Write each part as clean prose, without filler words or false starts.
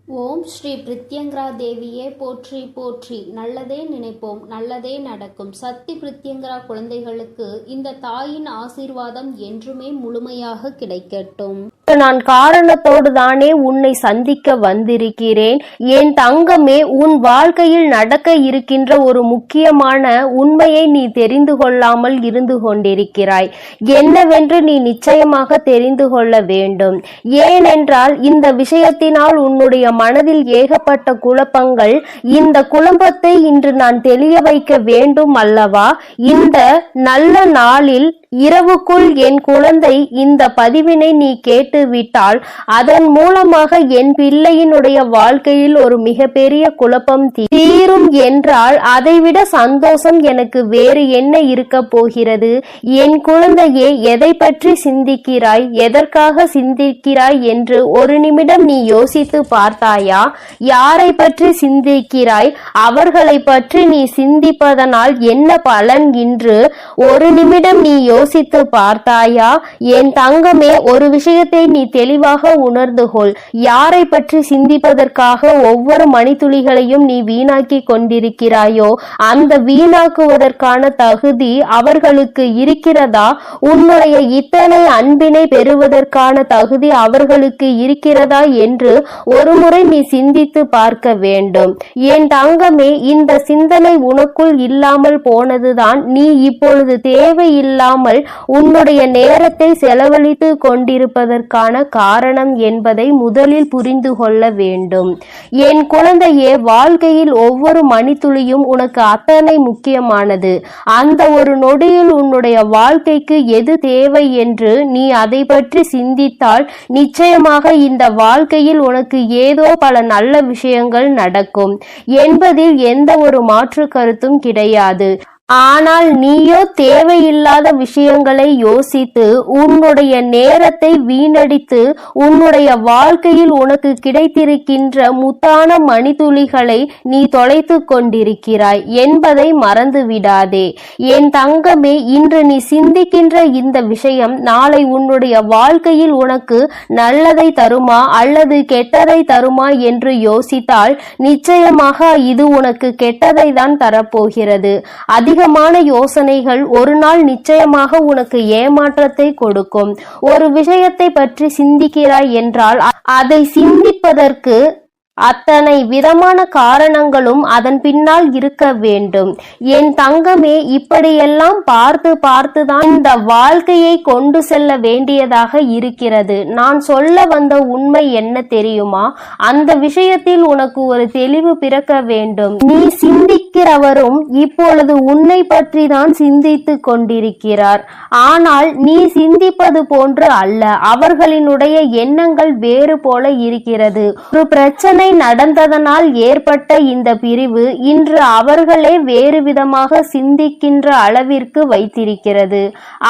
ஓம் ஸ்ரீ பிரித்யங்கரா தேவியே போற்றி போற்றி. நல்லதே நினைப்போம், நல்லதே நடக்கும். சக்தி பிரித்யங்கரா குழந்தைகளுக்கு இந்த தாயின் ஆசீர்வாதம் என்றுமே முழுமையாக கிடைக்கட்டும். நான் காரணத்தோடு தானே உன்னை சந்திக்க வந்திருக்கிறேன். என் தங்கமே, உன் வாழ்க்கையில் நடக்க இருக்கின்ற ஒரு முக்கியமான உண்மையை நீ தெரிந்து கொள்ளாமல் இருந்து கொண்டிருக்கிறாய். என்னவென்று நீ நிச்சயமாக தெரிந்து கொள்ள வேண்டும். ஏனென்றால் இந்த விஷயத்தினால் உன்னுடைய மனதில் ஏகப்பட்ட குழப்பங்கள். இந்த குழப்பத்தை இன்று நான் தெளிய வைக்க வேண்டும் அல்லவா? இந்த நல்ல நாளில் இரவுக்குள் என் குழந்தை இந்த பதிவினை நீ கேட்டு விட்டால் அதன் மூலமாக என் பிள்ளையினுடைய வாழ்க்கையில் ஒரு மிகப்பெரிய குழப்பம் தீரும் என்றால் அதைவிட சந்தோஷம் எனக்கு வேறு என்ன இருக்க போகிறது? என் குழந்தையே, எதை பற்றி சிந்திக்கிறாய், எதற்காக சிந்திக்கிறாய் என்று ஒரு நிமிடம் நீ யோசித்து பார்த்தாயா? யாரை பற்றி சிந்திக்கிறாய்? அவர்களை பற்றி நீ சிந்திப்பதனால் என்ன பலன் என்று ஒரு நிமிடம் நீ யோசித்து பார்த்தாயா? என் தங்கமே, ஒரு விஷயத்தை நீ தெளிவாக உணர்ந்து கொள். யாரை பற்றி சிந்திப்பதற்காக ஒவ்வொரு மணித்துளிகளையும் நீ வீணாக்கி கொண்டிருக்கிறாயோ அந்த வீணாக்குவதற்கான தகுதி அவர்களுக்கு இருக்கிறதா? உன்னுடைய இத்தனை அன்பினை பெறுவதற்கான தகுதி அவர்களுக்கு இருக்கிறதா என்று ஒருமுறை நீ சிந்தித்து பார்க்க வேண்டும். என் தங்கமே, இந்த சிந்தனை உனக்குள் இல்லாமல் போனதுதான் நீ இப்பொழுது தேவையில்லாமல் உன்னுடைய நேரத்தை செலவழித்து கொண்டிருப்பதற்கான காரணம் என்பதை முதலில் புரிந்து கொள்ள வேண்டும். என் குழந்தையே, வாழ்க்கையில் ஒவ்வொரு மணித்துளியும் உனக்கு அத்தனை முக்கியமானது. அந்த ஒரு நொடியில் உன்னுடைய வாழ்க்கைக்கு எது தேவை என்று நீ அதை பற்றி சிந்தித்தால் நிச்சயமாக இந்த வாழ்க்கையில் உனக்கு ஏதோ பல நல்ல விஷயங்கள் நடக்கும் என்பதில் எந்த ஒரு மாற்று கருத்தும் கிடையாது. ஆனால் நீயோ தேவையில்லாத விஷயங்களை யோசித்து உன்னுடைய நேரத்தை வீணடித்து உன்னுடைய வாழ்க்கையில் உனக்கு கிடைத்திருக்கின்ற முத்தான மணித்துளிகளை நீ தொலைத்து கொண்டிருக்கிறாய் என்பதை மறந்து விடாதே. என் தங்கமே, இன்று நீ சிந்திக்கின்ற இந்த விஷயம் நாளை உன்னுடைய வாழ்க்கையில் உனக்கு நல்லதை தருமா அல்லது கெட்டதை தருமா என்று யோசித்தால் நிச்சயமாக இது உனக்கு கெட்டதை தான் தரப்போகிறது. அதிகமான யோசனைகள் ஒரு நாள் நிச்சயமாக உனக்கு ஏமாற்றத்தை கொடுக்கும். ஒரு விஷயத்தை பற்றி சிந்திக்கிறாய் என்றால் அதை சிந்திப்பதற்கு அத்தனை விதமான காரணங்களும் அதன் பின்னால் இருக்க வேண்டும். என் தங்கமே, இப்படியெல்லாம் பார்த்து பார்த்துதான் இந்த வாழ்க்கையை கொண்டு செல்ல வேண்டியதாக இருக்கிறது. நான் சொல்ல வந்த உண்மை என்ன தெரியுமா? அந்த விஷயத்தில் உனக்கு ஒரு தெளிவு பிறக்க வேண்டும். நீ சிந்திக்கிறவரும் இப்பொழுது உன்னை பற்றி தான் சிந்தித்து கொண்டிருக்கிறார். ஆனால் நீ சிந்திப்பது போன்று அல்ல. அவர்களினுடைய எண்ணங்கள் வேறு போல இருக்கிறது. ஒரு பிரச்சனை நடந்ததனால் ஏற்பட்ட இந்த பிரிவு இன்று அவர்களே வேறு விதமாக சிந்திக்கின்ற அளவிற்கு வைத்திருக்கிறது.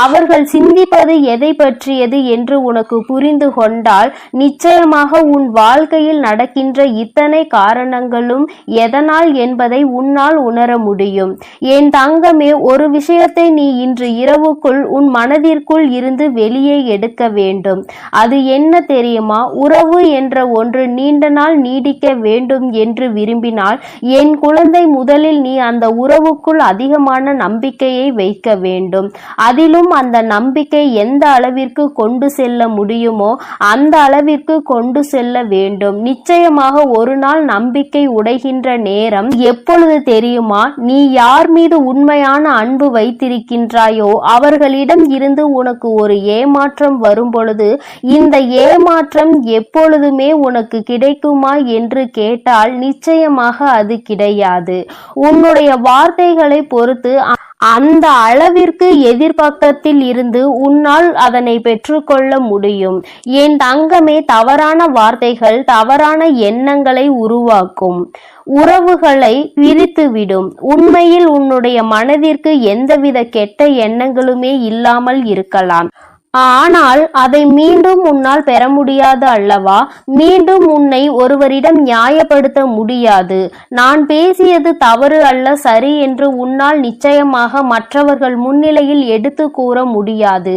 அவர்கள் சிந்திப்பது எதை பற்றியது என்று உனக்கு புரிந்து கொண்டால் நிச்சயமாக உன் வாழ்க்கையில் நடக்கின்ற இத்தனை காரணங்களும் எதனால் என்பதை உன்னால் உணர முடியும். என் தங்கமே, ஒரு விஷயத்தை நீ இன்று இரவுக்குள் உன் மனதிற்குள் இருந்து வெளியே எடுக்க வேண்டும். அது என்ன தெரியுமா? உறவு என்ற ஒன்று நீண்ட நாள் நீடிக்க வேண்டும் என்று விரும்பினால் என் குழந்தை, முதலில் நீ அந்த உறவுக்குள் அதிகமான நம்பிக்கையை வைக்க வேண்டும். அதிலும் அந்த நம்பிக்கை எந்த அளவிற்கு கொண்டு செல்ல முடியுமோ அந்த அளவிற்கு கொண்டு செல்ல வேண்டும். நிச்சயமாக ஒரு நாள் நம்பிக்கை உடைகின்ற நேரம் எப்பொழுது தெரியுமா? நீ யார் மீது உண்மையான அன்பு வைத்திருக்கின்றாயோ அவர்களிடம் இருந்து உனக்கு ஒரு ஏமாற்றம் வரும் பொழுது இந்த ஏமாற்றம் எப்பொழுதுமே உனக்கு கிடைக்குமா என்று கேட்டால் நிச்சயமாக அது கிடையாது. உன்னுடைய வார்த்தைகளை பொறுத்து அந்த அளவிற்கு எதிர்பக்கத்தில் இருந்து உன்னால் அதனை பெற்றுக்கொள்ள முடியும். என் தங்கமே, தவறான வார்த்தைகள் தவறான எண்ணங்களை உருவாக்கும், உறவுகளை பிரித்துவிடும். உண்மையில் உன்னுடைய மனதிற்கு எந்தவித கெட்ட எண்ணங்களுமே இல்லாமல் இருக்கலாம். ஆனால் அதை மீண்டும் உன்னால் பெற முடியாது அல்லவா? மீண்டும் உன்னை ஒருவரிடம் நியாயப்படுத்த முடியாது. நான் பேசியது தவறு அல்ல, சரி என்று உன்னால் நிச்சயமாக மற்றவர்கள் முன்னிலையில் எடுத்து கூற முடியாது.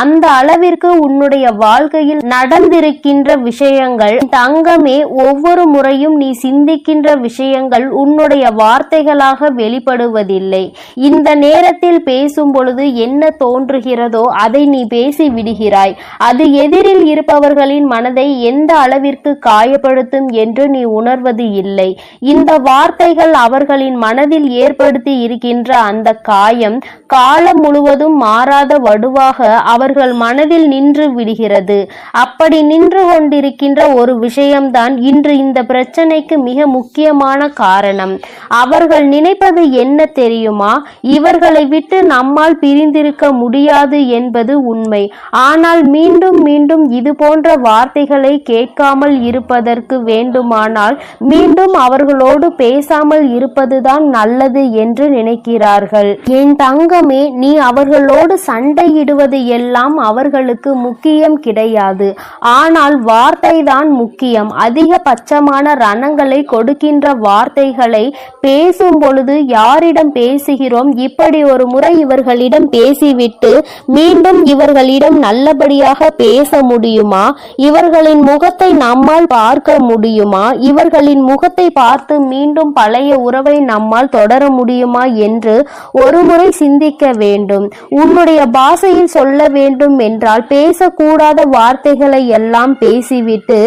அந்த அளவிற்கு உன்னுடைய வாழ்க்கையில் நடந்திருக்கின்ற விஷயங்கள் தங்கமே, ஒவ்வொரு முறையும் நீ சிந்திக்கின்ற விஷயங்கள் உன்னுடைய வார்த்தைகளாக வெளிப்படுவதில்லை. இந்த நேரத்தில் பேசும் பொழுது என்ன தோன்றுகிறதோ அதை நீ பேசி விடுகிறாய். அது எதிரில் இருப்பவர்களின் மனதை எந்த அளவிற்கு காயப்படுத்தும் என்று நீ உணர்வது இல்லை. இந்த வார்த்தைகள் அவர்களின் மனதில் ஏற்படுத்தி இருக்கின்ற அந்த காயம் காலம் முழுவதும் மாறாத வடுவாக அவர்கள் மனதில் நின்று விடுகிறது. அப்படி நின்று கொண்டிருக்கின்ற ஒரு விஷயம்தான் இன்று இந்த பிரச்சனைக்கு மிக முக்கியமான காரணம். அவர்கள் நினைப்பது என்ன தெரியுமா? இவர்களை விட்டு நம்மால் பிரிந்திருக்க முடியாது என்பது உண்மை. ஆனால் மீண்டும் மீண்டும் இது போன்ற வார்த்தைகளை கேட்காமல் இருப்பதற்கு வேண்டுமானால் மீண்டும் அவர்களோடு பேசாமல் இருப்பதுதான் நல்லது என்று நினைக்கிறார்கள். என் தங்கமே, நீ அவர்களோடு சண்டையிடுவது எல்லாம் அவர்களுக்கு முக்கியம் கிடையாது. ஆனால் வார்த்தை தான் முக்கியம். அதிகபட்சமான ரணங்களை கொடுக்கின்ற வார்த்தைகளை பேசும் பொழுது யாரிடம் பேசுகிறோம்? இப்படி ஒரு முறை இவர்களிடம் பேசிவிட்டு மீண்டும் இவர்களிடம் நல்லபடியாக பேச முடியுமா? இவர்களின் முகத்தை நம்மால் பார்க்க முடியுமா? இவர்களின் முகத்தை பார்த்து மீண்டும் பழைய உறவை நம்மால் தொடர முடியுமா என்று ஒருமுறை சிந்திக்க வேண்டும். உன்னுடைய பாஷையில் சொல்ல வேண்டும் என்றால் பேசக்கூடாத வார்த்தைகளை எல்லாம் பேசிவிட்டு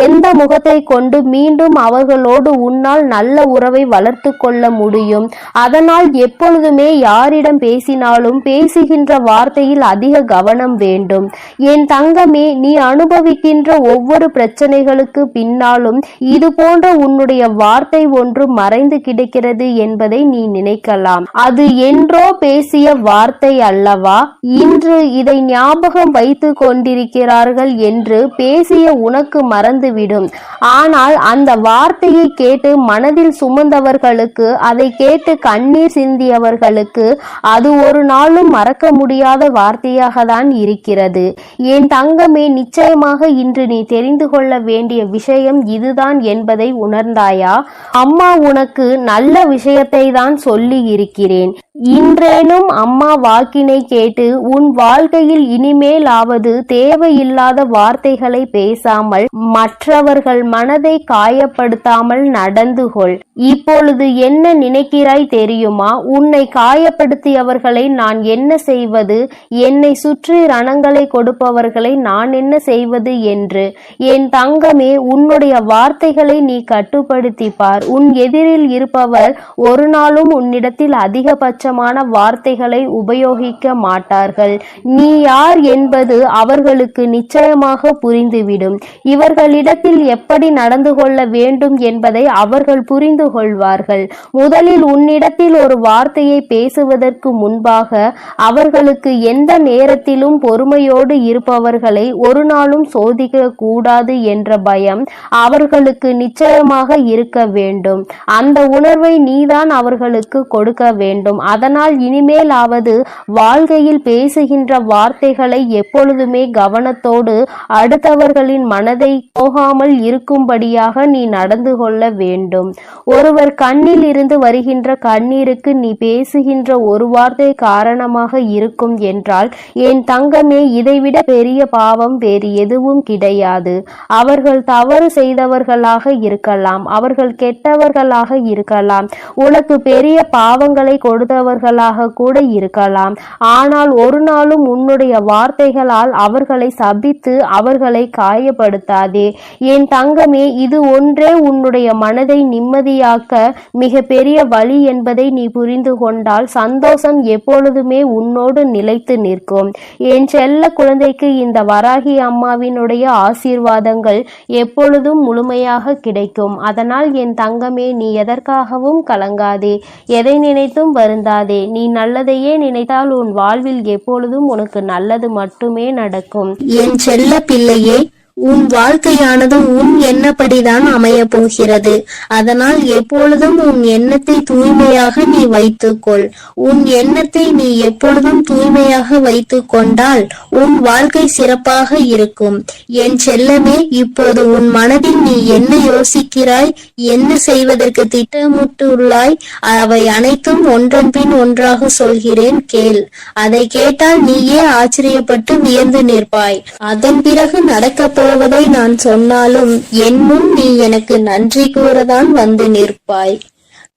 எந்த முகத்தை கொண்டு மீண்டும் அவர்களோடு உன்னால் நல்ல உறவை வளர்த்து கொள்ள முடியும்? அதனால் எப்பொழுதுமே யாரிடம் பேசினாலும் பேசுகின்ற வார்த்தையில் அதிக கவனம் வேண்டும். என் தங்கமே, நீ அனுபவிக்கின்ற ஒவ்வொரு பிரச்சனைகளுக்கு பின்னாலும் இது போன்ற உன்னுடைய வார்த்தை ஒன்று மறைந்து கிடக்கிறது என்பதை நீ நினைக்கலாம். அது என்றோ பேசிய வார்த்தை அல்லவா? இன்று இதை ஞாபகம் வைத்து கொண்டிருக்கிறார்கள் என்று பேசிய உனக்கு மறந்துவிடும். ஆனால் அந்த வார்த்தையை கேட்டு மனதில் சுமந்தவர்களுக்கு, அதை கேட்டு கண்ணீர் சிந்தியவர்களுக்கு அது ஒரு நாளும் மறக்க முடியாத வார்த்தையாக தான் இருக்கிறது. என் தங்கமே, நிச்சயமாக இன்று நீ தெரிந்து கொள்ள வேண்டிய விஷயம் இதுதான் என்பதை உணர்ந்தாயா? அம்மா உனக்கு நல்ல விஷயத்தை தான் சொல்லி இருக்கிறேன். இன்றேனும் அம்மா வாக்கினை கேட்டு உன் வாழ்க்கையில் இனிமேலாவது தேவையில்லாத வார்த்தைகளை பேசாமல் மற்றவர்கள் மனதை காயப்படுத்தாமல் நடந்து கொள். இப்பொழுது என்ன நினைக்கிறாய் தெரியுமா? உன்னை காயப்படுத்தியவர்களை நான் என்ன செய்வது, என்னை சுற்றி ரணங்களை கொடுப்பவர்களை நான் என்ன செய்வது என்று. என் தங்கமே, உன்னுடைய வார்த்தைகளை நீ கட்டுப்படுத்தி பார். உன் எதிரில் இருப்பவர் ஒரு நாளும் உன்னிடத்தில் அதிகபட்சமான வார்த்தைகளை உபயோகிக்க மாட்டார்கள். நீ யார் என்பது அவர்களுக்கு நிச்சயமாக புரிந்துவிடும். இவர்களிடத்தில் எப்படி நடந்து கொள்ள வேண்டும் என்பதை அவர்கள் புரிந்து கொள்வார்கள். முதலில் உன்னிடத்தில் ஒரு வார்த்தையை பேசுவதற்கு முன்பாக அவர்களுக்கு எந்த நேரத்திலும் பொறுமையோடு இருப்பவர்களை ஒரு நாளும் சோதிக்க கூடாது என்ற பயம் அவர்களுக்கு நிச்சயமாக இருக்க வேண்டும். அந்த உணர்வை நீதான் அவர்களுக்கு கொடுக்க வேண்டும். அதனால் இனிமேலாவது வாழ்க்கையில் பேசுகின்ற வார்த்தைகளை எப்பொழுதுமே கவனத்தோடு அடுத்தவர்களின் மனதை போகாமல் இருக்கும்படியாக நீ நடந்து கொள்ள வேண்டும். ஒருவர் கண்ணில் இருந்து வருகின்ற கண்ணீருக்கு நீ பேசுகின்ற ஒரு வார்த்தை காரணமாக இருக்கும் என்றால் என் தங்கமே, இதைவிட பெரிய பாவம் வேறு எதுவும் கிடையாது. அவர்கள் தவறு செய்தவர்களாக இருக்கலாம், அவர்கள் கெட்டவர்களாக இருக்கலாம், உனக்கு பெரிய பாவங்களை கொடுத்தவர்களாக கூட இருக்கலாம். ஆனால் ஒரு நாளும் உன்னுடைய வார்த்தைகளால் அவர்களை சபித்து அவர்களை காயப்படுத்தாதே. என் தங்கமே, இது ஒன்றே உன்னுடைய மனதை நிம்மதியாக்க மிக பெரிய வழி என்பதை நீ புரிந்து கொண்டால் சந்தோஷம் எப்பொழுதுமே உன்னோடு நிலைத்து நிற்கும். என் செல்ல குழந்தைக்கு இந்த வராகி அம்மாவினுடைய ஆசீர்வாதங்கள் எப்பொழுதும் முழுமையாக கிடைக்கும். அதனால் என் தங்கமே, நீ எதற்காகவும் கலங்காதே, எதை நினைத்தும் வருந்தாதே. நீ நல்லதையே நினைத்தால் உன் வாழ்வில் எப்பொழுதும் உனக்கு நல்லது மட்டுமே நடக்கும். என் செல்ல பிள்ளையே, உன் வாழ்க்கையானது உன் எண்ணப்படிதான் அமைய போகிறது. அதனால் எப்பொழுதும் உன் எண்ணத்தை தூய்மையாக நீ வைத்துக்கொள். உன் எண்ணத்தை நீ எப்பொழுதும் தூய்மையாக வைத்துக் கொண்டால் உன் வாழ்க்கை சிறப்பாக இருக்கும். என் செல்லமே, இப்போது உன் மனதில் நீ என்ன யோசிக்கிறாய், என்ன செய்வதற்கு திட்டமிட்டுள்ளாய், அவை அனைத்தும் ஒன்றன் பின் ஒன்றாக சொல்கிறேன், கேள். அதை கேட்டால் நீயே ஆச்சரியப்பட்டு வியந்து நிற்பாய். அதன் பிறகு நடக்கப் போவதை நான் சொன்னாலும் என் முன் நீ எனக்கு நன்றி கூறதான் வந்து நிற்பாய்.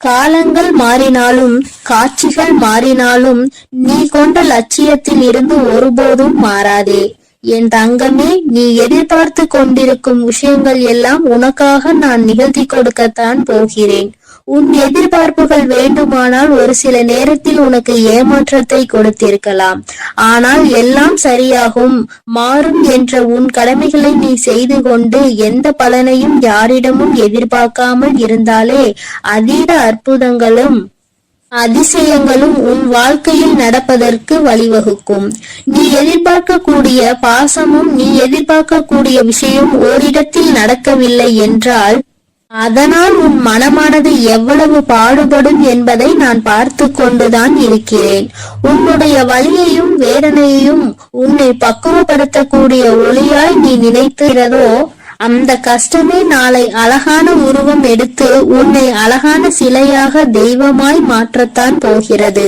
காலங்கள் மாறினாலும் காட்சிகள் மாறினாலும் நீ கொண்ட லட்சியத்தில் இருந்து ஒருபோதும் மாறாதே. என் தங்கமே, நீ எதிர்பார்த்து கொண்டிருக்கும் விஷயங்கள் எல்லாம் உனக்காக நான் நிகழ்த்தி கொடுக்கத்தான் போகிறேன். உன் எதிர்பார்ப்புகள் வேண்டுமானால் ஒரு சில நேரத்தில் உனக்கு ஏமாற்றத்தை கொடுத்திருக்கலாம். ஆனால் எல்லாம் சரியாகும், மாறும் என்ற உன் கடமைகளை நீ செய்து கொண்டு எந்த பலனையும் யாரிடமும் எதிர்பார்க்காமல் இருந்தாலே அதீத அற்புதங்களும் அதிசயங்களும் உன் வாழ்க்கையில் நடப்பதற்கு வழிவகுக்கும். நீ எதிர்பார்க்கக்கூடிய பாசமும் நீ எதிர்பார்க்கக்கூடிய விஷயம் ஓரிடத்தில் நடக்கவில்லை என்றால் அதனால் உன் மனமானது எவ்வளவு பாடுபடும் என்பதை நான் பார்த்து கொண்டுதான் இருக்கிறேன். உன்னுடைய வலியையும் வேதனையையும் உன்னை பக்குவப்படுத்தக்கூடிய ஒளியாய் நீ நினைக்கிறதோ அந்த கஷ்டமே நாளை அழகான உருவம் எடுத்து உன்னை அழகான சிலையாக தெய்வமாய் மாற்றத்தான் போகிறது.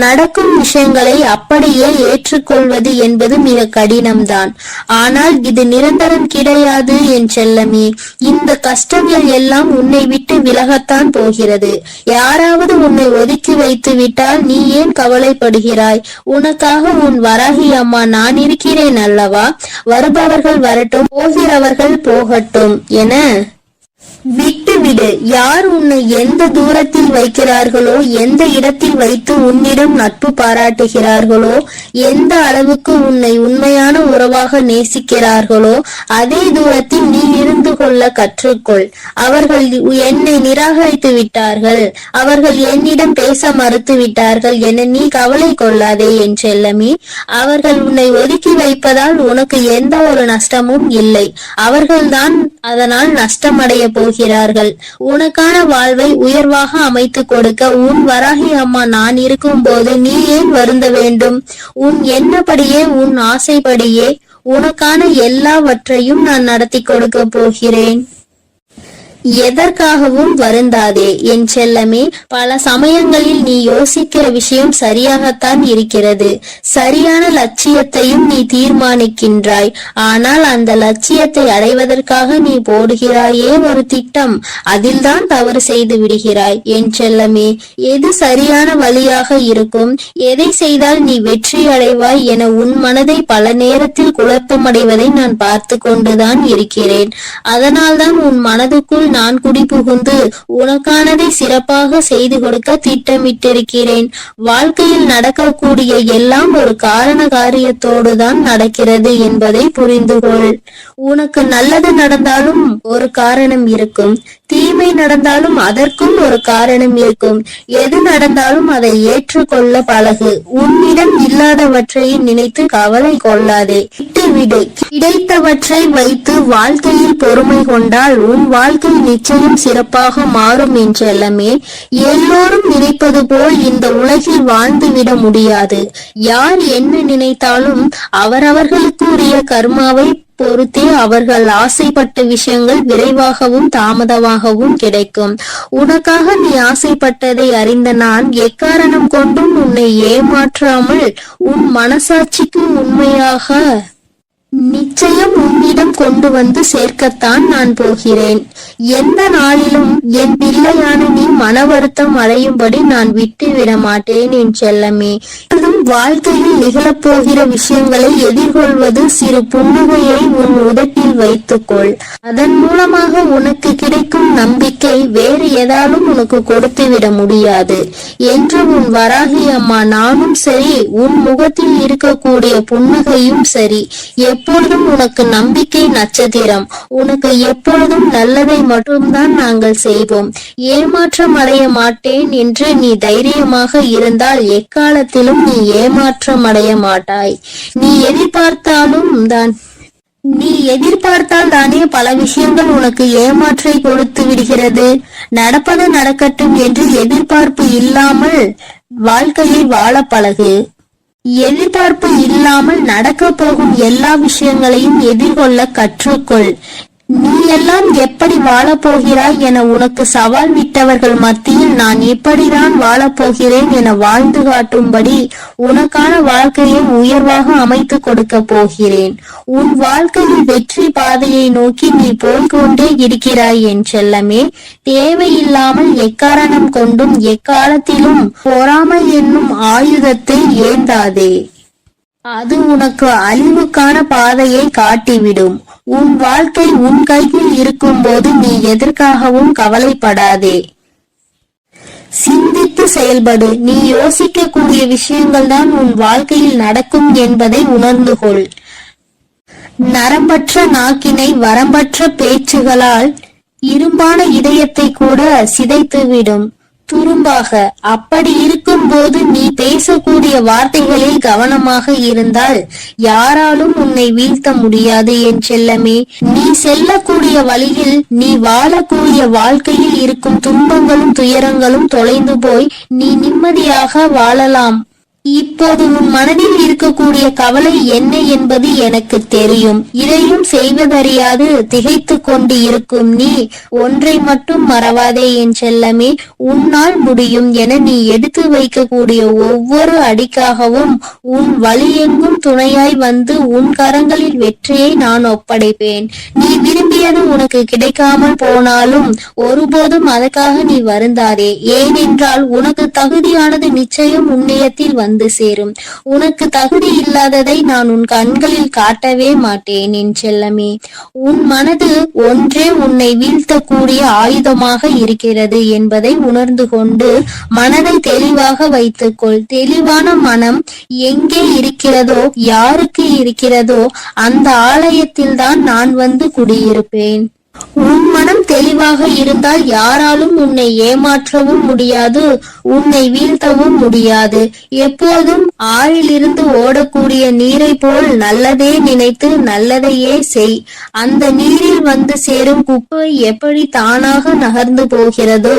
நடக்கும் விஷயங்களை அப்படியே ஏற்றுக்கொள்வது என்பது மிக கடினம்தான். ஆனால் இது நிரந்தரம் கிடையாது என் செல்லமே. இந்த கஷ்டங்கள் எல்லாம் உன்னை விட்டு விலகத்தான் போகிறது. யாராவது உன்னை ஒதுக்கி வைத்து விட்டால் நீ ஏன் கவலைப்படுகிறாய்? உனக்காக உன் வராகி அம்மா நான் இருக்கிறேன் அல்லவா? வருபவர்கள் வரட்டும், போகிறவர்கள் போகட்டும் என விட்டுவிடு. யார் உன்னை எந்த தூரத்தில் வைக்கிறார்களோ, எந்த இடத்தில் வைத்து உன்னிடம் நட்பு பாராட்டுகிறார்களோ, எந்த அளவுக்கு உன்னை உண்மையான உறவாக நேசிக்கிறார்களோ அதே தூரத்தில் நீ இருந்து கொள்ள கற்றுக்கொள். அவர்கள் என்னை நிராகரித்து விட்டார்கள், அவர்கள் என்னிடம் பேச மறுத்து விட்டார்கள் என நீ கவலை கொள்ளாதே என் செல்லமே. அவர்கள் உன்னை ஒதுக்கி வைப்பதால் உனக்கு எந்த ஒரு நஷ்டமும் இல்லை. அவர்கள்தான் அதனால் நஷ்டமடைய போகிறார்கள். உனக்கான வாழ்வை உயர்வாக அமைத்து கொடுக்க உன் வராகி அம்மா நான் இருக்கும் போது நீ ஏன் வருந்த வேண்டும்? உன் எண்ணப்படியே உன் ஆசைப்படியே உனக்கான எல்லாவற்றையும் நான் நடத்தி கொடுக்க போகிறேன். எதற்காகவும் வருந்தாதே என் செல்லமே. பல சமயங்களில் நீ யோசிக்கிற விஷயம் சரியாகத்தான் இருக்கிறது. சரியான லட்சியத்தையும் நீ தீர்மானிக்கின்றாய். ஆனால் அந்த லட்சியத்தை அடைவதற்காக நீ போடுகிறாயே ஒரு திட்டம், அதில்தான் தவறு செய்து விடுகிறாய் என் செல்லமே. எது சரியான வழியாக இருக்கும், எதை செய்தால் நீ வெற்றி அடைவாய் என உன் மனதை பல நேரத்தில் குழப்பமடைவதை நான் பார்த்து கொண்டுதான் இருக்கிறேன். அதனால்தான் உன் மனதுக்குள் நான் குடிபுகுந்து உனக்கானதை சிறப்பாக செய்து கொடுக்க திட்டமிட்டிருக்கிறேன். வாழ்க்கையில் நடக்கக்கூடிய எல்லாம் ஒரு காரண காரியத்தோடுதான் நடக்கிறது என்பதை புரிந்து கொள். உனக்கு நல்லது நடந்தாலும் ஒரு காரணம் இருக்கும், தீமை நடந்தாலும் அதற்கும் ஒரு காரணம் இருக்கும். எது நடந்தாலும் அதை ஏற்றுக்கொள்ள பழகு. உன்னிடம் இல்லாதவற்றை நினைத்து கவலை கொள்ளாதே, விட்டுவிடு. கிடைத்தவற்றை வைத்து வாழ்க்கையில் பொறுமை கொண்டால் உன் வாழ்க்கை நிச்சயம் சிறப்பாக மாறும் என் செல்லமே. எல்லோரும் நினைப்பது போல் இந்த உலகில் வாழ்ந்துவிட முடியாது. யார் என்ன நினைத்தாலும் அவரவர்களுக்குரிய கர்மாவை பொறுத்தே அவர்கள் ஆசைப்பட்ட விஷயங்கள் விரைவாகவும் தாமதமாகவும் கிடைக்கும். உனக்காக நீ ஆசைப்பட்டதை அறிந்த நான் எக்காரணம் கொண்டும் உன்னை ஏமாற்றாமல் உன் மனசாட்சிக்கு உண்மையாக நிச்சயம் உன்னிடம் கொண்டு வந்து சேர்க்கத்தான் நான் போகிறேன். எந்த நாளிலும் என் பிள்ளையான நீ மன வருத்தம் அடையும்படி நான் விட்டு விட மாட்டேன் என் செல்லமே. வாழ்க்கையில் நிகழப்போகிற விஷயங்களை எதிர்கொள்வது சிறு புன்னகையை உன் உதட்டில் வைத்துக்கொள். அதன் மூலமாக உனக்கு கிடைக்கும் நம்பிக்கை வேறு எதாலும் உனக்கு கொடுத்து விட முடியாது என்று உன் வராகி அம்மா நானும் சரி, உன் முகத்தில் இருக்கக்கூடிய புன்னகையும் சரி, எப்பொழுதும் உனக்கு நம்பிக்கை நட்சத்திரம். உனக்கு எப்பொழுதும் நல்லதை மட்டும்தான் நாங்கள் செய்வோம். ஏமாற்றம் அடைய மாட்டேன் என்று நீ தைரியமாக இருந்தால் எக்காலத்திலும் நீ ஏமாற்றம் அடைய மாட்டாய். நீ எதிர்பார்த்தாலும் தான் நீ எதிர்பார்த்தால் தானே பல விஷயங்கள் உனக்கு ஏமாற்றை கொடுத்து விடுகிறது. நடப்பது நடக்கட்டும் என்று எதிர்பார்ப்பு இல்லாமல் வாழ்க்கையை வாழ பழகு. எதிர்பார்ப்பு இல்லாமல் நடக்க போகும் எல்லா விஷயங்களையும் எதிர்கொள்ள கற்றுக்கொள். நீ எல்லாம் எப்படி வாழப்போகிறாய் என உனக்கு சவால் விட்டவர்கள் மத்தியில் நான் இப்படிதான் வாழப்போகிறேன் என வாழ்ந்து காட்டும்படி உனக்கான வாழ்க்கையை உயர்வாக அமைத்து கொடுக்க போகிறேன். உன் வாழ்க்கையில் வெற்றி பாதையை நோக்கி நீ போய்கொண்டே இருக்கிறாய் என் செல்லமே. தேவையில்லாமல் எக்காரணம் கொண்டும் எக்காலத்திலும் பொறாமை என்னும் ஆயுதத்தை ஏந்தாதே. அது உனக்கு அழிவுக்கான பாதையை காட்டிவிடும். உன் வாழ்க்கை உன் கையில் இருக்கும் போது நீ எதற்காகவும் கவலைப்படாதே. சிந்தித்து செயல்படு. நீ யோசிக்கக்கூடிய விஷயங்கள் தான் உன் வாழ்க்கையில் நடக்கும் என்பதை உணர்ந்து கொள். நரம்பற்ற நாக்கினை வரம்பற்ற பேச்சுகளால் இரும்பான இதயத்தை கூட சிதைத்துவிடும் துரும்பாக. அப்படி இருக்கும் போது நீ பேசக்கூடிய வார்த்தைகளில் கவனமாக இருந்தால் யாராலும் உன்னை வீழ்த்த முடியாது என் செல்லமே. நீ செல்லக்கூடிய வழியில், நீ வாழக்கூடிய வாழ்க்கையில் இருக்கும் துன்பங்களும் துயரங்களும் தொலைந்து போய் நீ நிம்மதியாக வாழலாம். இப்போது உன் மனதில் இருக்கக்கூடிய கவலை என்ன என்பது எனக்கு தெரியும். இதையும் செய்வதறியாது திகைத்து கொண்டு இருக்கும் நீ ஒன்றை மட்டும் மறவாதே என் செல்லமே. உன்னால் முடியும் என நீ எடுத்து வைக்கக்கூடிய ஒவ்வொரு அடிக்காகவும் உன் வழியெங்கும் துணையாய் வந்து உன் கரங்களில் வெற்றியை நான் ஒப்படைப்பேன். நீ விரும்பியது உனக்கு கிடைக்காமல் போனாலும் ஒருபோதும் அதற்காக நீ வருந்தாதே. ஏனென்றால் உனக்கு தகுதியானது நிச்சயம் உன்னியத்தில் வந்து சேரும். உனக்கு தகுதி இல்லாததை நான் உன் கண்களில் காட்டவே மாட்டேன் என் செல்லமே. உன் மனது ஒன்றே உன்னை வீழ்த்தக்கூடிய ஆயுதமாக இருக்கிறது என்பதை உணர்ந்து கொண்டு மனதை தெளிவாக வைத்துக்கொள். தெளிவான மனம் எங்கே இருக்கிறதோ, யாருக்கு இருக்கிறதோ அந்த ஆலயத்தில் தான் நான் வந்து குடியிருப்பேன். உன் மனம் தெளிவாக இருந்தால் யாராலும் உன்னை ஏமாற்றவும் முடியாது, உன்னை வீழ்த்தவும் முடியாது. எப்போதும் ஆறிலிருந்து ஓடக்கூடிய நீரை போல் நல்லதே நினைத்து நல்லதையே செய். அந்த நீரில் வந்து சேரும் குப்பை எப்படி தானாக நகர்ந்து போகிறதோ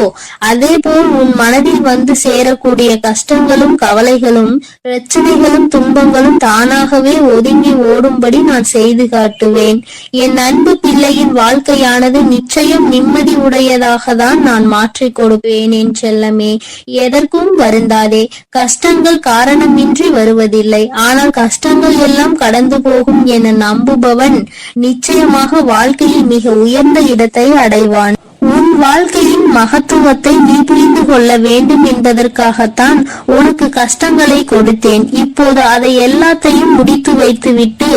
அதே போல் உன் மனதில் வந்து சேரக்கூடிய கஷ்டங்களும் கவலைகளும் பிரச்சனைகளும் துன்பங்களும் தானாகவே ஒதுங்கி ஓடும்படி நான் செய்து காட்டுவேன். என் அன்பு பிள்ளையின் வாழ்க்கை நிச்சயம் நிம்மதி உடையதாக தான் நான் மாற்றிக் கொடுப்பேன் என் செல்லமே. எதற்கும் வருந்தாதே. கஷ்டங்கள் காரணமின்றி வருவதில்லை. ஆனால் கஷ்டங்கள் எல்லாம் கடந்து போகும் என நம்புபவன் நிச்சயமாக வாழ்க்கையில் மிக உயர்ந்த இடத்தை அடைவான். உன் வாழ்க்கையின் மகத்துவத்தை நீ புரிந்து கொள்ள வேண்டும் என்பதற்காகத்தான் உனக்கு கஷ்டங்களை கொடுத்தேன். இப்போது அதை எல்லாத்தையும் முடித்து வைத்துவிட்டு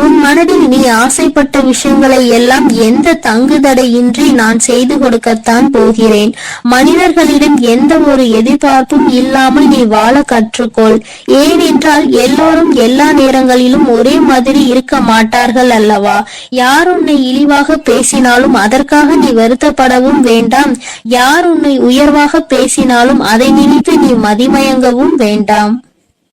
உன் மனதில் நீ ஆசைப்பட்ட விஷயங்களை எல்லாம் எந்த தங்குதடையின்றி நான் செய்து கொடுக்கத்தான் போகிறேன். மனிதர்களிடம் எந்த ஒரு எதிர்பார்ப்பும் இல்லாமல் நீ வாழ கற்றுக்கொள். ஏனென்றால் எல்லோரும் எல்லா நேரங்களிலும் ஒரே மாதிரி இருக்க மாட்டார்கள் அல்லவா? யார் உன்னை இழிவாக பேசினாலும் அதற்காக நீ வருத்தப்படவும் வேண்டாம். யார் உன்னை உயர்வாக பேசினாலும் அதை நினைத்து நீ மதிமயங்கவும் வேண்டாம்.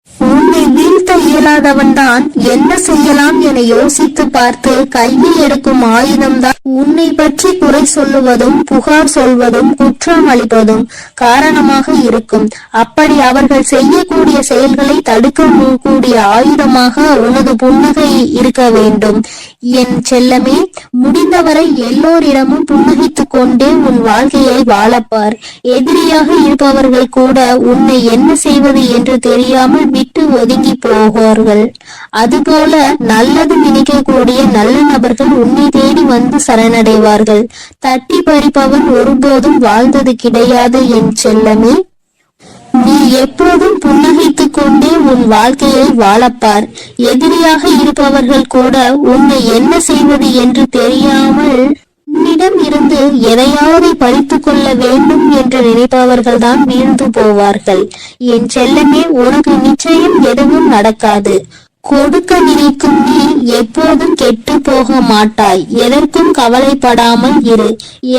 உன்னை வீழ்த்த இயலாதவன் தான் என்ன செய்யலாம் என யோசித்து பார்த்து கையில் எடுக்கும் ஆயுதம்தான் உன்னை பற்றி குறை சொல்லுவதும் புகார் சொல்வதும் குற்றம் அளிப்பதும் காரணமாக இருக்கும். அப்படி அவர்கள் செய்யக்கூடிய செயல்களை தடுக்க கூடிய ஆயுதமாக உனது புன்னகை இருக்க வேண்டும் என் செல்லமே. முடிந்தவரை எல்லோரிடமும் புன்னகித்துக் கொண்டே உன் வாழ்க்கையை வாழப்பார். எதிரியாக இருப்பவர்கள் கூட உன்னை என்ன செய்வது என்று தெரியாமல் விட்டு ஒதுங்கி போவார்கள். அதுபோல நல்லது நினைக்கக்கூடிய நல்ல நபர்கள் உன்னை தேடி வந்து சரணடைவார்கள். தட்டி பறிப்பவன் ஒருபோதும் வாழ்ந்தது கிடையாது என் செல்லமே. நீ எப்போதும் புன்னகைத்துக் கொண்டே உன் வாழ்க்கையை வாழப்பார். எதிரியாக இருப்பவர்கள் கூட உன்னை என்ன செய்வது என்று தெரியாமல் உன்னிடம் இருந்து எதையாவது பறித்து கொள்ள வேண்டும் என்று நினைப்பவர்கள் தான் வீழ்ந்து போவார்கள். என் செல்லமே, உனக்கு நிச்சயம் எதுவும் நடக்காது. கொடுக்க நினைக்கும் நீ எப்போதும் கெட்டு போக மாட்டாய். எதற்கும் கவலைப்படாமல் இரு.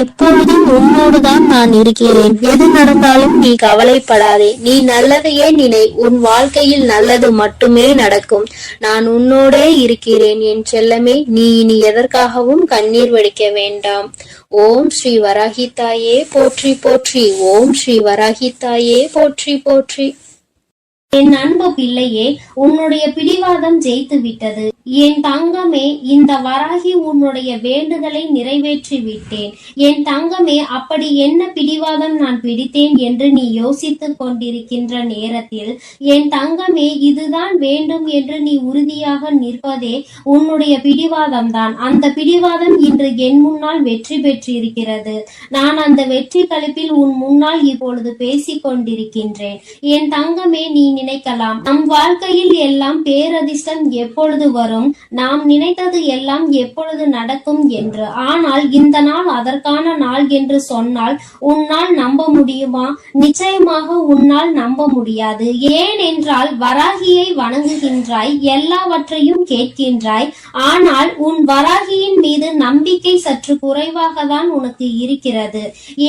எப்பொழுதும் உன்னோடுதான் நான் இருக்கிறேன். எது நடந்தாலும் நீ கவலைப்படாதே. நீ நல்லதையே நினை. உன் வாழ்க்கையில் நல்லது மட்டுமே நடக்கும். நான் உன்னோடே இருக்கிறேன் என் செல்லமே. நீ இனி எதற்காகவும் கண்ணீர் வடிக்க வேண்டாம். ஓம் ஸ்ரீ வராகி தாயே போற்றி போற்றி. ஓம் ஸ்ரீ வராகி தாயே போற்றி போற்றி. என் அன்பு பிள்ளையே, உன்னுடைய பிடிவாதம் ஜெயித்து விட்டது. என் தங்கமே, இந்த வராகி உன்னுடைய வேண்டுதலை நிறைவேற்றி விட்டேன். என் தங்கமே, அப்படி என்ன பிடிவாதம் நான் பிடித்தேன் என்று நீ யோசித்துக் கொண்டிருக்கின்ற நேரத்தில், என் தங்கமே, இதுதான் வேண்டும் என்று நீ உறுதியாக நிற்பதே உன்னுடைய பிடிவாதம் தான். அந்த பிடிவாதம் இன்று என் முன்னால் வெற்றி பெற்றிருக்கிறது. நான் அந்த வெற்றி களிப்பில் உன் முன்னால் இப்பொழுது பேசிக் கொண்டிருக்கின்றேன். என் தங்கமே, நீ நினைக்கலாம், நம் வாழ்க்கையில் எல்லாம் பேரதிர்ஷ்டம் எப்பொழுது வரும், நாம் நினைத்தது எல்லாம் எப்பொழுது நடக்கும் என்று. ஆனால் இந்த நாள் அதற்கான நாள் என்று சொன்னால் உன்னால் நம்ப முடியுமா? நிச்சயமாக உன்னால் நம்ப முடியாது. ஏனென்றால் வராகியை வணங்குகின்றாய், எல்லாவற்றையும் கேட்கின்றாய். ஆனால் உன் வராகியின் மீது நம்பிக்கை சற்று குறைவாக தான் உனக்கு இருக்கிறது.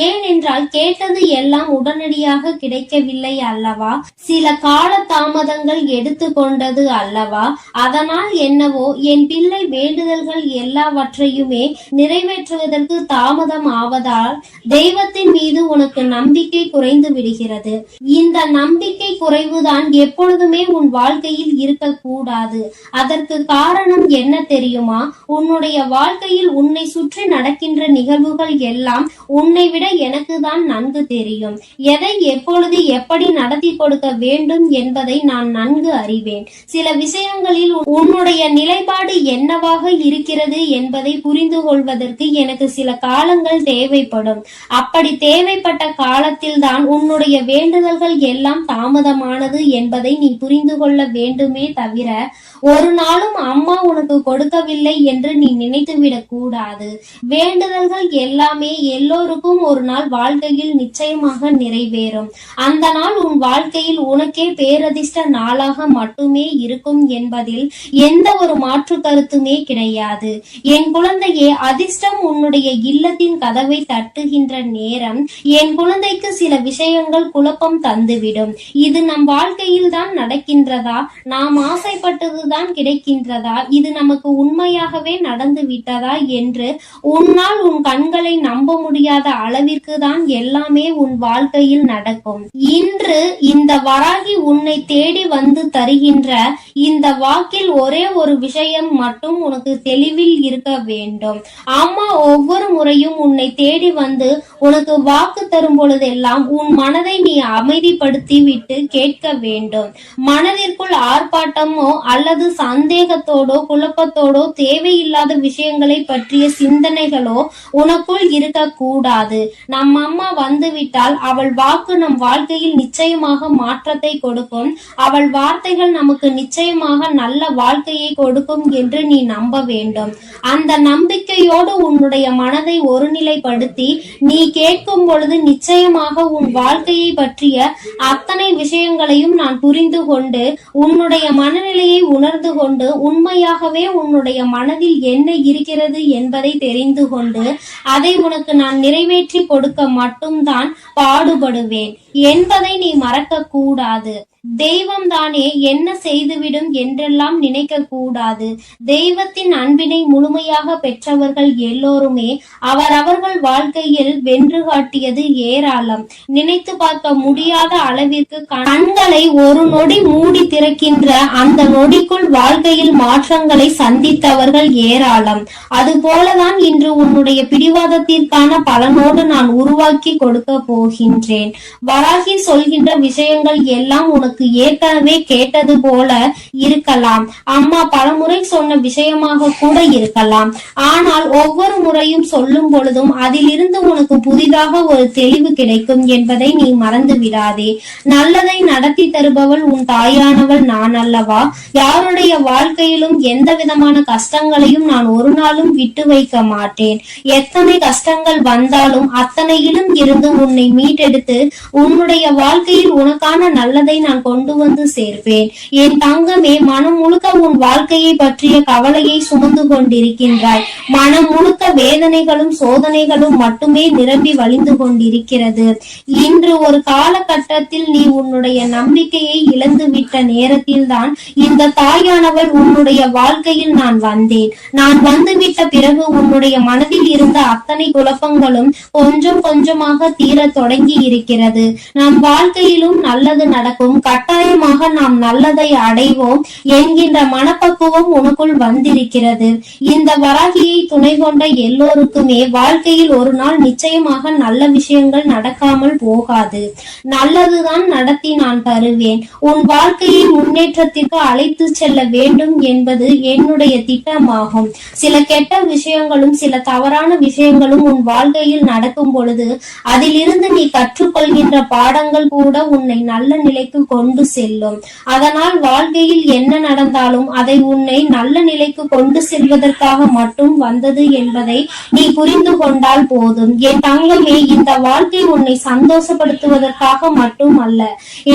ஏனென்றால் கேட்டது எல்லாம் உடனடியாக கிடைக்கவில்லை அல்லவா? சில கால தாமதங்கள் எடுத்துக்கொண்டது அல்லவா? அதனால் என்னவோ என் பிள்ளை வேண்டுதல்கள் எல்லாவற்றையுமே நிறைவேற்றுவதற்கு தாமதம் ஆவதால் தெய்வத்தின் மீது உனக்கு நம்பிக்கை குறைந்து விடுகிறது. இந்த நம்பிக்கை குறைவுதான் எப்பொழுதுமே உன் வாழ்க்கையில் இருக்கக்கூடாது. அதற்கு காரணம் என்ன தெரியுமா? உன்னுடைய வாழ்க்கையில் உன்னை சுற்றி நடக்கின்ற நிகழ்வுகள் எல்லாம் உன்னை விட எனக்கு தான் நன்கு தெரியும். எதை எப்பொழுது எப்படி நடத்தி கொடுக்க வேண்டும் என்பதை நான் நன்கு அறிவேன். சில விஷயங்களில் உன்னுடைய நிலைப்பாடு என்னவாக இருக்கிறது என்பதை புரிந்து கொள்வதற்கு எனக்கு சில காலங்கள் தேவைப்படும். அப்படி தேவைப்பட்ட காலத்தில் தான் உன்னுடைய வேண்டுதல்கள் எல்லாம் தாமதமானது என்பதை நீ புரிந்து கொள்ள வேண்டுமே தவிர ஒரு நாளும் அம்மா உனக்கு கொடுக்கவில்லை என்று நீ நினைத்துவிடக் கூடாது. வேண்டுதல்கள் எல்லாமே எல்லோருக்கும் ஒரு நாள் வாழ்க்கையில் நிச்சயமாக நிறைவேறும். அந்த நாள் உன் வாழ்க்கையில் உனக்கே பேரதிர்ஷ்ட நாளாக மட்டுமே இருக்கும் என்பதில் எந்த ஒரு மாற்று கருத்துமே கிடையாது. என் குழந்தையே, அதிர்ஷ்டம் உன்னுடைய இல்லத்தின் கதவை தட்டுகின்ற நேரம் என் குழந்தைக்கு சில விஷயங்கள் குழப்பம் தந்துவிடும். இது நம் வாழ்க்கையில் தான் நடக்கின்றதா? நாம் ஆசைப்பட்டதுதான் கிடைக்கின்றதா? இது நமக்கு உண்மையாகவே நடந்து விட்டதா என்று உன்னால் உன் கண்களை நம்ப முடியாத அளவிற்கு தான் எல்லாமே உன் வாழ்க்கையில் நடக்கும். இன்று இந்த வராகி உன்னை தேடி வந்து தருகின்ற இந்த வாக்கில் ஒரே ஒரு விஷயம் மட்டும் உனக்கு தெளிவில் இருக்க வேண்டும். அம்மா ஒவ்வொரு முறையும் உன்னை தேடி வந்து உனக்கு வாக்கு தரும் பொழுதெல்லாம் உன் மனதை நீ அமைதிப்படுத்தி விட்டு கேட்க வேண்டும். மனதிற்குள் ஆர்ப்பாட்டமோ அல்லது சந்தேகத்தோடோ குழப்பத்தோடோ தேவையில்லாத விஷயங்களை பற்றிய சிந்தனைகளோ உனக்குள் இருக்க கூடாது. நம் அம்மா வந்துவிட்டால் அவள் வாக்கு நம் வாழ்க்கையில் நிச்சயமாக மாற்றத்தை கொடுக்கும். அவள் வார்த்தைகள் நமக்கு நிச்சயமாக நல்ல வாழ்க்கையை கொடுக்கும் என்று நீ நம்ப வேண்டும். அந்த நம்பிக்கையோடு உன்னுடைய மனதை ஒருநிலைப்படுத்தி நீ கேட்கும் பொழுது நிச்சயமாக உன் வாழ்க்கையை பற்றிய அத்தனை விஷயங்களையும் நான் புரிந்து கொண்டு உன்னுடைய மனநிலையை உணர்ந்து கொண்டு உண்மையாகவே உன்னுடைய மனதில் என்ன இருக்கிறது என்பதை தெரிந்து கொண்டு அதை உனக்கு நான் நிறைவேற்றி கொடுக்க மட்டும்தான் பாடுபடுவேன் என்பதை நீ மறக்க கூடாது. தெய்வம் தானே என்ன செய்துவிடும் என்றெல்லாம் நினைக்க கூடாது. தெய்வத்தின் அன்பினை முழுமையாக பெற்றவர்கள் எல்லோருமே அவரவர்கள் வாழ்க்கையில் வென்று காட்டியது ஏராளம். நினைத்து பார்க்க முடியாத அளவிற்கு கண்களை ஒரு நொடி மூடி திறக்கின்ற அந்த நொடிக்குள் வாழ்க்கையில் மாற்றங்களை சந்தித்தவர்கள் ஏராளம். அதுபோலதான் இன்று உன்னுடைய பிடிவாதத்திற்கான பலனோடு நான் உருவாக்கி கொடுக்க போகின்றேன். வராகி சொல்கின்ற விஷயங்கள் எல்லாம் உனக்கு ஏற்கனவே கேட்டது போல இருக்கலாம். அம்மா பலமுறை சொன்ன விஷயமாக கூட இருக்கலாம். ஆனால் ஒவ்வொரு முறையும் சொல்லும் பொழுதும் அதிலிருந்து உனக்கு புதிதாக ஒரு தெளிவு கிடைக்கும் என்பதை நீ மறந்து விடாதே. நல்லதை நடத்தி தருபவள் உன் தாயானவள் நான் அல்லவா? யாருடைய வாழ்க்கையிலும் எந்த விதமான கஷ்டங்களையும் நான் ஒரு நாளும் விட்டு வைக்க மாட்டேன். எத்தனை கஷ்டங்கள் வந்தாலும் அத்தனையிலும் இருந்து உன்னை மீட்டெடுத்து உன்னுடைய வாழ்க்கையில் உனக்கான நல்லதை நான் கொண்டு வந்து சேர்ப்பேன். என் தங்கமே, மனம் முழுக்க உன் வாழ்க்கையை பற்றிய கவலையை சுமந்து கொண்டிருக்கின்றாய். மனம் முழுக்க வேதனைகளும் சோதனைகளும் மட்டுமே நிரம்பி வழிந்து கொண்டிருக்கிறது. இன்று ஒரு காலகட்டத்தில் நீ உன்னுடைய நம்பிக்கையை இழந்துவிட்ட நேரத்தில்தான் இந்த தாயானவர் உன்னுடைய வாழ்க்கையில் நான் வந்தேன். நான் வந்துவிட்ட பிறகு உன்னுடைய மனதில் இருந்த அத்தனை குழப்பங்களும் கொஞ்சம் கொஞ்சமாக தீரத் தொடங்கி இருக்கிறது. நம் வாழ்க்கையிலும் நல்லது நடக்கும், கட்டாயமாக நாம் நல்லதை அடைவோம் என்கின்ற மனப்பக்குவம் உனக்குள் வந்திருக்கிறது. இந்த வராகியை துணை கொண்ட எல்லோருக்குமே வாழ்க்கையில் ஒரு நாள் நிச்சயமாக நல்ல விஷயங்கள் நடக்காமல் போகாது. நல்லதுதான் நடத்தி நான் தருவேன். உன் வாழ்க்கையை முன்னேற்றத்திற்கு அழைத்து செல்ல வேண்டும் என்பது என்னுடைய திட்டமாகும். சில கெட்ட விஷயங்களும் சில தவறான விஷயங்களும் உன் வாழ்க்கையில் நடக்கும் பொழுது அதிலிருந்து நீ கற்றுக்கொள்கின்ற பாடங்கள் கூட உன்னை நல்ல நிலைக்கு கொண்டு செல்லும். அதனால் வாழ்க்கையில் என்ன நடந்தாலும் அதை உன்னை நல்ல நிலைக்கு கொண்டு செல்வதற்காக மட்டும் வந்தது என்பதை நீ புரிந்து கொண்டால் போதும். என் தங்கமே, இந்த வாழ்க்கை உன்னை சந்தோஷப்படுத்துவதற்காக மட்டும் அல்ல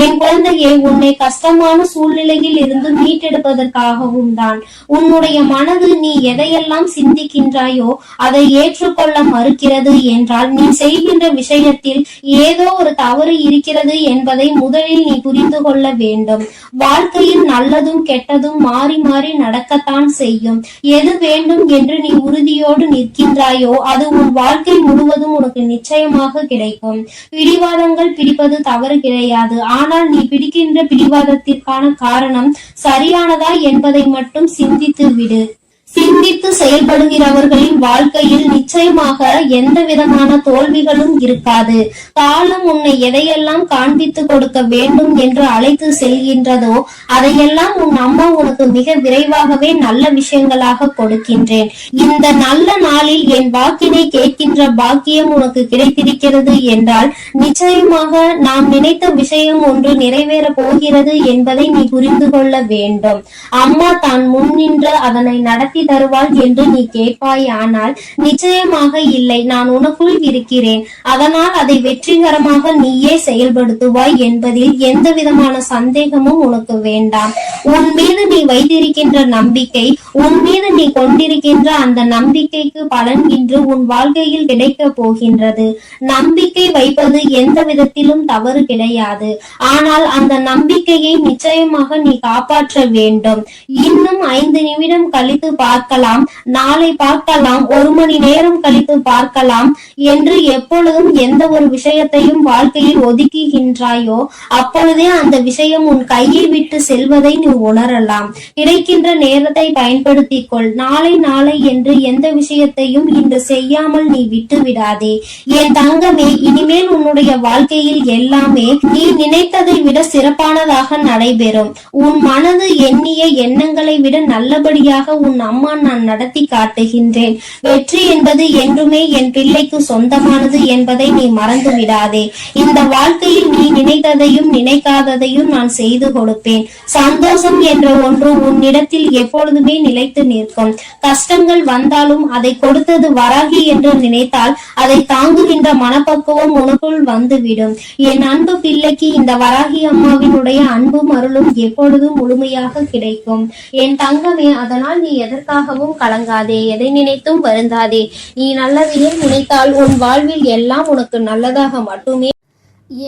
என் குழந்தையே, உன்னை கஷ்டமான சூழ்நிலையில் இருந்து மீட்டெடுப்பதற்காகவும் தான். உன்னுடைய மனது நீ எதையெல்லாம் சிந்திக்கின்றாயோ அதை ஏற்றுக்கொள்ள மறுக்கிறது என்றால் நீ செய்கின்ற விஷயத்தில் ஏதோ ஒரு தவறு இருக்கிறது என்பதை முதலில் நீ புரிந்து கொள்ள வேண்டும். வாழ்க்கையில் நல்லதும் கெட்டதும் மாறி மாறி நடக்கத்தான் செய்யும். எது வேண்டும் என்று நீ உறுதியோடு நிற்கின்றாயோ அது உன் வாழ்க்கை முழுவதும் உனக்கு நிச்சயமாக கிடைக்கும். பிடிவாதங்கள் பிடிப்பது தவறு கிடையாது. ஆனால் நீ பிடிக்கின்ற பிடிவாதத்திற்கான காரணம் சரியானதா என்பதை மட்டும் சிந்தித்து விடு. சிந்தித்து செயல்படுகிறவர்களின் வாழ்க்கையில் நிச்சயமாக எந்த விதமான தோல்விகளும் இருக்காது. காலம் உன்னை எதையெல்லாம் காண்பித்து கொடுக்க வேண்டும் என்று அழைத்து செல்கின்றதோ அதையெல்லாம் உன் அம்மா உனக்கு மிக விரைவாகவே நல்ல விஷயங்களாக கொடுக்கின்றேன். இந்த நல்ல நாளில் என் வாக்கினை கேட்கின்ற பாக்கியம் உனக்கு கிடைத்திருக்கிறது என்றால் நிச்சயமாக நாம் நினைத்த விஷயம் ஒன்று நிறைவேற போகிறது என்பதை நீ புரிந்து கொள்ள வேண்டும். அம்மா தான் முன்னின்று அதனை நடத்தி தருவாள் என்று நீ கேட்பாய். ஆனால் நிச்சயமாக இல்லை, நான் உனக்குள் இருக்கிறேன். அதனால் அதை வெற்றிகரமாக நீயே செயல்படுத்துவாய் என்பதில் எந்த விதமான சந்தேகமும் உனக்கு வேண்டாம். உன் மீது நீ வைத்திருக்கின்ற நம்பிக்கை, உன் மீது நீ கொண்டிருக்கின்ற அந்த நம்பிக்கைக்கு பலன் இன்று உன் வாழ்க்கையில் கிடைக்க போகின்றது. நம்பிக்கை வைப்பது எந்த விதத்திலும் தவறு கிடையாது. ஆனால் அந்த நம்பிக்கையை நிச்சயமாக நீ காப்பாற்ற வேண்டும். இன்னும் 5 நிமிடம் கழித்து பார்க்கலாம், நாளை பார்க்கலாம், 1 மணி நேரம் கழித்து பார்க்கலாம் என்று எப்பொழுதும் எந்த ஒரு விஷயத்தையும் வாழ்க்கையில் ஒதுக்குகின்றாயோ அப்பொழுதே அந்த விஷயம் உன் கையை விட்டு செல்வதை நீ உணரலாம். கிடைக்கின்ற நேரத்தை பயன்படுத்திக் கொள். நாளை நாளை என்று எந்த விஷயத்தையும் இன்று செய்யாமல் நீ விட்டு விடாதே. என் தங்கமே, இனிமேல் உன்னுடைய வாழ்க்கையில் எல்லாமே நீ நினைத்ததை விட சிறப்பானதாக நடைபெறும். உன் மனது எண்ணிய எண்ணங்களை விட நல்லபடியாக உன் அம்மா நான் நடத்தி காட்டுகின்றேன். வெற்றி என்பது என்றுமே என் பிள்ளைக்கு சொந்தமானது என்பதை நீ மறந்து விடாதே. இந்த வாழ்க்கையில் நீ நினைத்ததையும் நினைக்காததையும் நான் செய்து கொடுப்பேன். சந்தோஷம் என்ற ஒன்று உன்னிடத்தில் எப்பொழுதுமே நிலைத்து நிற்கும். கஷ்டங்கள் வந்தாலும் அதை கொடுத்தது வராகி என்று நினைத்தால் அதை தாங்குகின்ற மனப்பக்குவம் உனக்குள் வந்துவிடும். என் அன்பு பிள்ளைக்கு இந்த வராகி அம்மாவினுடைய அன்பும் அருளும் எப்பொழுதும் முழுமையாக கிடைக்கும். என் தங்கமே, அதனால் நீ எதற்காகவும் கலங்காதே, எதை நினைத்தும் வருந்தாதே. நீ நல்லதையே நினைத்தால் உன் வாழ்வில் எல்லாம் உனக்கு நல்லதாக மட்டுமே.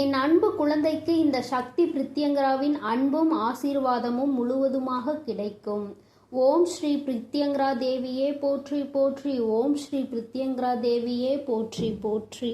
என் அன்பு குழந்தைக்கு இந்த சக்தி பிரித்யங்கராவின் அன்பும் ஆசீர்வாதமும் முழுவதுமாக கிடைக்கும். ஓம் ஸ்ரீ பிரித்யங்கரா தேவியே போற்றி போற்றி. ஓம் ஸ்ரீ பிரித்யங்கரா தேவியே போற்றி போற்றி.